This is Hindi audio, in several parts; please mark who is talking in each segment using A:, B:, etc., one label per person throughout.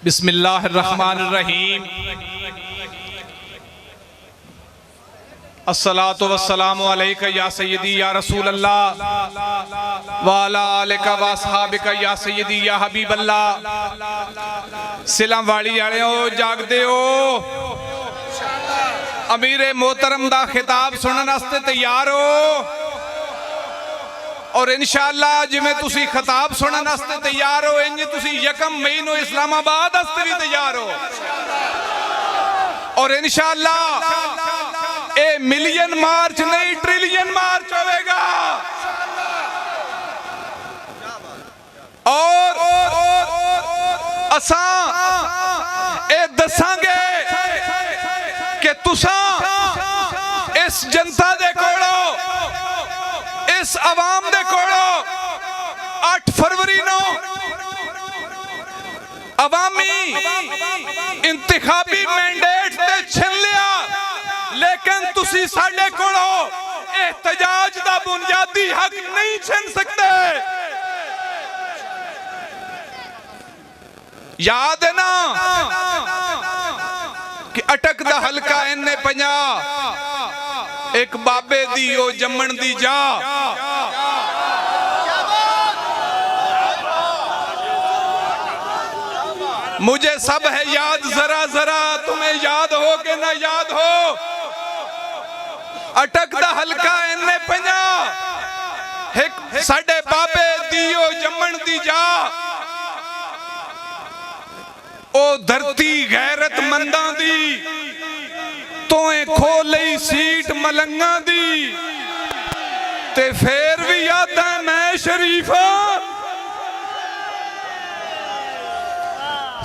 A: बिस्मिल्लाहिर्रहमानिर्रहीम। अस्सलातु वस्सलामु अलैका या सय्यदी या रसूल अल्लाह व अला आलिका व अस्हाबिका या सय्यदी या हबीब अल्लाह। सिला वाली आलिओ जागदे हो, अमीरे मोहतरम दा खिताब सुनने वास्ते तैयार हो और इंशाअल्लाह जिवें तुसी खिताब सुनने वास्ते तैयार हो इंज तुसी यकम मई नूं इस्लामाबाद वास्ते भी तैयार हो और इंशाअल्लाह ए मिलियन मार्च नहीं ट्रिलियन मार्च होगा और असा ए दसांगे कि तुसा इस जनता दे कोलो इस अवाम दे कोलो 8 फरवरी नो अवामी इंतखाबी मैंडेट ते छिन लिया, लेकिन तुसी साडे कोलो एहतजाज दा बुनियादी हक नहीं छिन सकते। याद है ना कि अटक दा हलका इन्ने 50 एक बाबे दी ओ जम्मन दी जा मुझे सब है याद, जरा जरा तुम्हें याद हो कि ना याद हो। अटक दा हलका इन्ने 50 एक साडे बाबे दी ओ जम्मन दी जा ओ धरती गैरत मंदा दी तोए खो लई सीट मलंगा दी ते फेर भी याद है मैं शरीफा,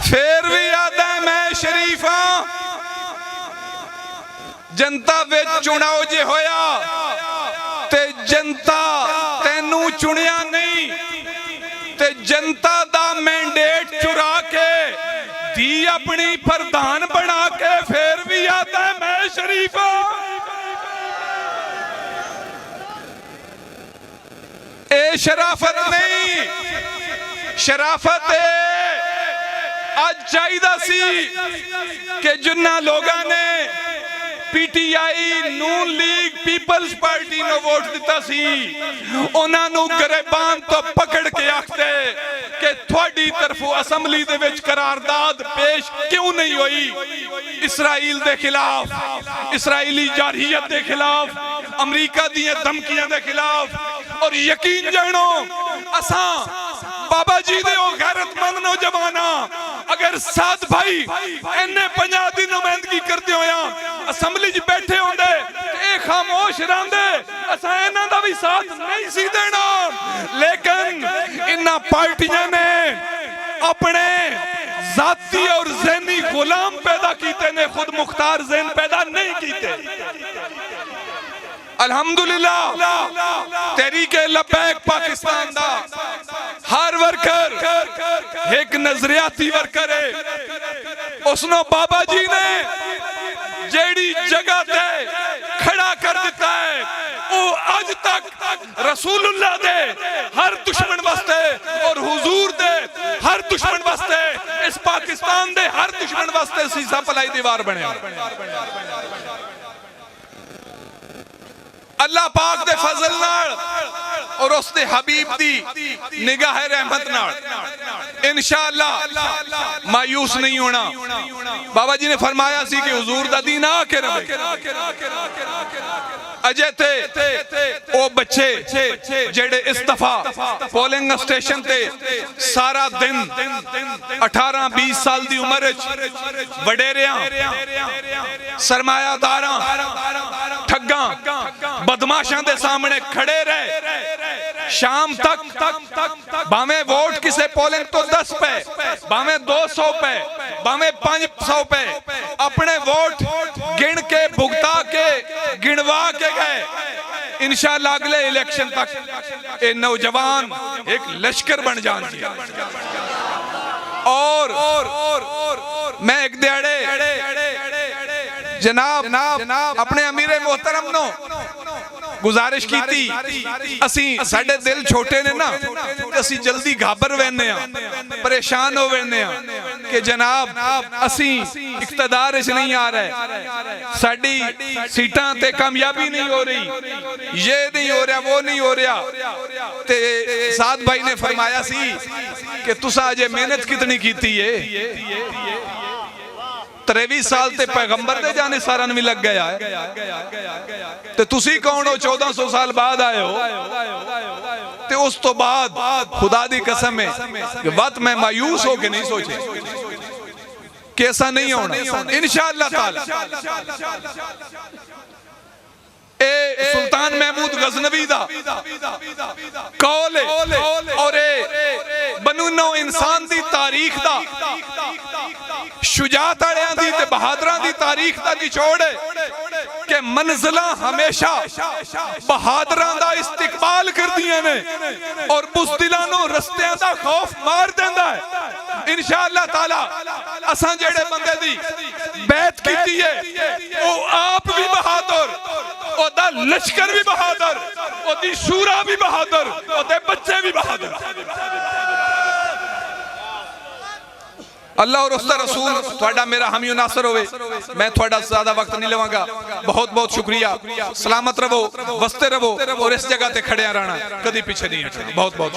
A: फेर भी याद है मैं शरीफा। जनता विच चुनाव जे होया ते जनता तेनू चुनिया नहीं ते जनता दा मैंडेट चुरा के दी अपनी प्रधान बना के फिर भी आता है मैं शरीफा। ए शराफत नहीं, शराफत आज चाहिदा सी कि जिन्ना लोगों ने PTI Noon league peoples party नो वोट दिता सी उन्हां नू गरेबान तो पकड़ के आखते कि थोड़ी तरफों असम्बली दे विच करारदाद पेश क्यों नहीं हुई इसराइल दे खिलाफ, इसराइली जारहियत दे खिलाफ, अमरीका दी धमकियां दे खिलाफ। और यकीन जानो असा बाबा जी दे ओ गैरतमंद नौजवाना अगर साथ भाई इन्ने 50 दी नुमाइंदगी करते होया असम्बली च बैठे होंदे ए खामोश रहंदे असा इन्हां दा भी साथ नहीं सी देना, लेकिन इन्हां पार्टियां ने अपने जाती और ज़हनी गुलाम पैदा कीते ने, खुद मुख्तार ज़हन पैदा नहीं कीते। अल्हम्दुलिल्लाह तहरीके लब्बैक पाकिस्तान दा हर वर्कर एक नजरियाती वर्कर है, उसनो बाबा जी ने जेड़ी जगह ते खड़ा कर दिता है वो आज तक रसूलुल्लाह दे हर दुश्मन वास्ते और हुजूर दे हर दुश्मन वास्ते इस पाकिस्तान दे हर दुश्मन वास्ते सीसा पलाई दीवार बने। अल्लाह पाक दे फजल नाल और उसदे हबीब दी निगाह रहमत नाल इंशाअल्लाह मायूस नहीं होना। बाबा जी ने फरमाया सी कि हुजूर दा दीन आके रहे। अजे ते ओ बच्चे जेड़े इस दफा पोलिंग स्टेशन ते सारा दिन 18-20 साल दी उम्र च वडेरियां सरमायादारां ठग्गां बदमाशां दे सामने खड़े रहे शाम तक, भावे वोट किसे पोलिंग तो 10 पे, भावे 200 पे, भावे 500 पे, अपने वोट गिन के भुगता के गिनवा के गए। इंशाअल्लाह अगले इलेक्शन तक ये नौजवान एक लश्कर बन जाएंगे। और मैं एक दिहाड़े जनाब अपने अमीरे मोहतरम नो गुजारिश की थी, असी साडे दिल छोटे ने ना, असी जल्दी घाबर वैने परेशान हो वैने कि जनाब असी इक्तदार च नहीं आ रहे, साडी सीटां ते कामयाबी नहीं हो रही, ये नहीं हो रहा, वो नहीं हो रहा। ते साद भाई ने फरमाया सी कि तुसा अजे मेहनत कितनी कीती है। 23 साल ते पैगंबर दे जाने सारन भी लग गया है, ते तुसी कौन हो 1400 साल बाद आए हो। ते उस तो बाद खुदा दी कसम है कि वत मैं मायूस हो के नहीं सोचे कि ऐसा नहीं होना इंशाअल्लाह ताला। ए सुल्तान महमूद गजनवी दा कौल है और बनु नौ इंसान दी तारीख दा शुजात वालियां दी ते बहादरां दी तारीख दा निचोड़ है कि मंजिलां हमेशा बहादरां दा इस्तिकबाल करदियां ने और बुज़दिलां नूं रस्तियां दा खौफ मार देंदा है। इंशाअल्लाह ताला असां जेड़े बंदे दी बैत कीती है वो आप भी बहादुर, ओदा लश्कर भी बहादुर, ओदी शूरा भी बहादुर, ओदे बच्चे भी बहादुर। अल्लाह और उसका रसूल थोड़ा मेरा हामी नासर होवे। मैं थोड़ा ज्यादा वक्त नहीं लवांगा। बहुत बहुत शुक्रिया। सलामत रहो, वसते रहो और इस जगह ते खड़े रहना, कभी पीछे नहीं हटना। बहुत बहुत